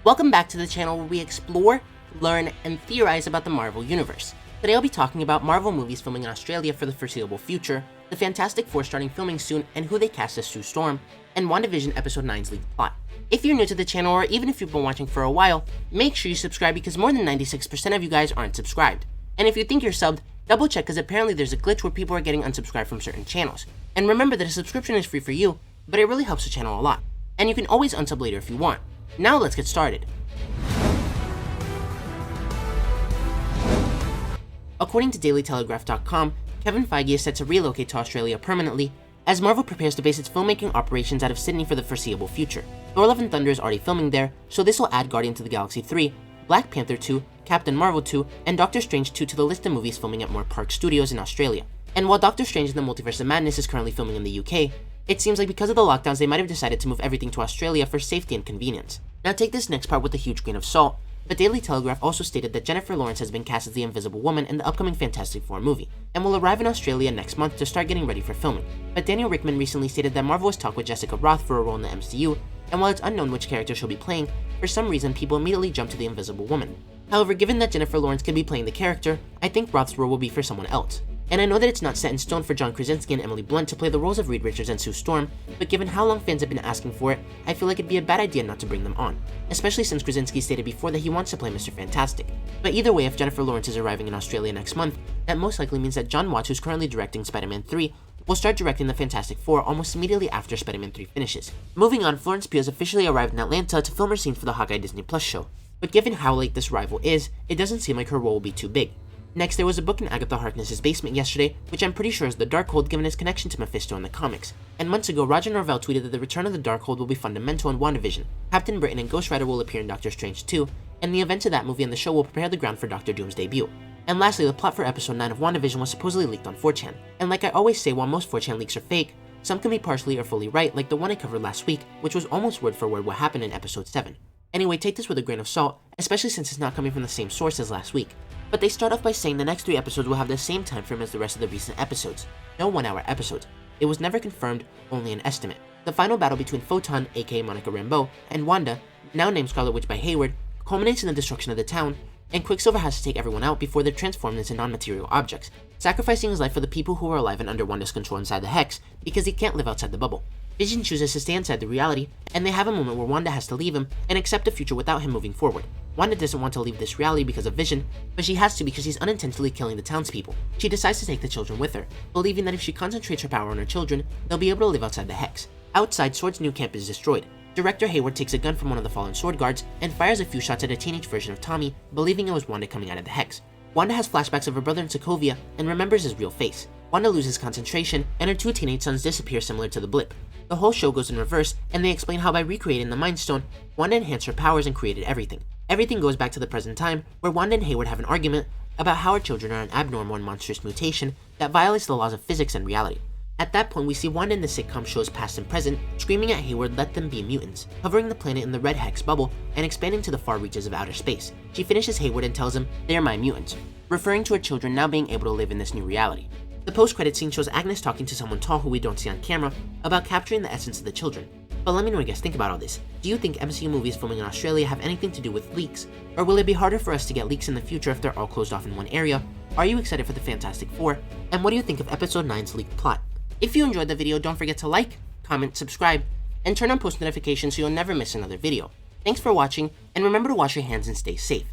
Welcome back to the channel where we explore, learn, and theorize about the Marvel Universe. Today I'll be talking about Marvel movies filming in Australia for the foreseeable future, the Fantastic Four starting filming soon and who they cast as Sue Storm, and WandaVision Episode 9's leaked plot. If you're new to the channel, or even if you've been watching for a while, make sure you subscribe because more than 96% of you guys aren't subscribed. And if you think you're subbed, double check because apparently there's a glitch where people are getting unsubscribed from certain channels. And remember that a subscription is free for you, but it really helps the channel a lot. And you can always unsub later if you want. Now let's get started. According to Daily Telegraph.com, Kevin Feige is set to relocate to Australia permanently as Marvel prepares to base its filmmaking operations out of Sydney for the foreseeable future. Thor Love and Thunder is already filming there, so this will add Guardians of the Galaxy 3, Black Panther 2, Captain Marvel 2, and Doctor Strange 2 to the list of movies filming at Moore Park Studios in Australia. And while Doctor Strange in the Multiverse of Madness is currently filming in the UK, it seems like because of the lockdowns they might have decided to move everything to Australia for safety and convenience. Now take this next part with a huge grain of salt, but Daily Telegraph also stated that Jennifer Lawrence has been cast as the Invisible Woman in the upcoming Fantastic Four movie, and will arrive in Australia next month to start getting ready for filming. But Daniel Richtman recently stated that Marvel has talked with Jessica Roth for a role in the MCU, and while it's unknown which character she'll be playing, for some reason people immediately jump to the Invisible Woman. However, given that Jennifer Lawrence could be playing the character, I think Roth's role will be for someone else. And I know that it's not set in stone for John Krasinski and Emily Blunt to play the roles of Reed Richards and Sue Storm, but given how long fans have been asking for it, I feel like it'd be a bad idea not to bring them on, especially since Krasinski stated before that he wants to play Mr. Fantastic. But either way, if Jennifer Lawrence is arriving in Australia next month, that most likely means that Jon Watts, who's currently directing Spider-Man 3, will start directing the Fantastic Four almost immediately after Spider-Man 3 finishes. Moving on, Florence Pugh has officially arrived in Atlanta to film her scene for the Hawkeye Disney Plus show, but given how late this arrival is, it doesn't seem like her role will be too big. Next, there was a book in Agatha Harkness' basement yesterday, which I'm pretty sure is the Darkhold given his connection to Mephisto in the comics. And months ago, Roger Norvell tweeted that the return of the Darkhold will be fundamental in WandaVision. Captain Britain and Ghost Rider will appear in Doctor Strange 2, and the events of that movie and the show will prepare the ground for Doctor Doom's debut. And lastly, the plot for episode 9 of WandaVision was supposedly leaked on 4chan. And like I always say, while most 4chan leaks are fake, some can be partially or fully right, like the one I covered last week, which was almost word for word what happened in episode 7. Anyway, take this with a grain of salt, especially since it's not coming from the same source as last week. But they start off by saying the next 3 episodes will have the same time frame as the rest of the recent episodes. No 1-hour episodes. It was never confirmed, only an estimate. The final battle between Photon, aka Monica Rambeau, and Wanda, now named Scarlet Witch by Hayward, culminates in the destruction of the town, and Quicksilver has to take everyone out before they're transformed into non-material objects, sacrificing his life for the people who are alive and under Wanda's control inside the Hex because he can't live outside the bubble. Vision chooses to stay inside the reality, and they have a moment where Wanda has to leave him and accept a future without him moving forward. Wanda doesn't want to leave this reality because of Vision, but she has to because he's unintentionally killing the townspeople. She decides to take the children with her, believing that if she concentrates her power on her children, they'll be able to live outside the Hex. Outside, Sword's new camp is destroyed. Director Hayward takes a gun from one of the fallen Sword guards and fires a few shots at a teenage version of Tommy, believing it was Wanda coming out of the Hex. Wanda has flashbacks of her brother in Sokovia and remembers his real face. Wanda loses concentration, and her 2 teenage sons disappear similar to the blip. The whole show goes in reverse, and they explain how by recreating the Mind Stone, Wanda enhanced her powers and created everything. Everything goes back to the present time, where Wanda and Hayward have an argument about how her children are an abnormal and monstrous mutation that violates the laws of physics and reality. At that point, we see Wanda in the sitcom shows past and present, screaming at Hayward, "Let them be mutants," hovering the planet in the red Hex bubble and expanding to the far reaches of outer space. She finishes Hayward and tells him, "They are my mutants," referring to her children now being able to live in this new reality. The post-credit scene shows Agnes talking to someone tall who we don't see on camera about capturing the essence of the children. But let me know what you guys think about all this. Do you think MCU movies filming in Australia have anything to do with leaks? Or will it be harder for us to get leaks in the future if they're all closed off in one area? Are you excited for the Fantastic Four? And what do you think of episode 9's leaked plot? If you enjoyed the video, don't forget to like, comment, subscribe, and turn on post notifications so you'll never miss another video. Thanks for watching, and remember to wash your hands and stay safe.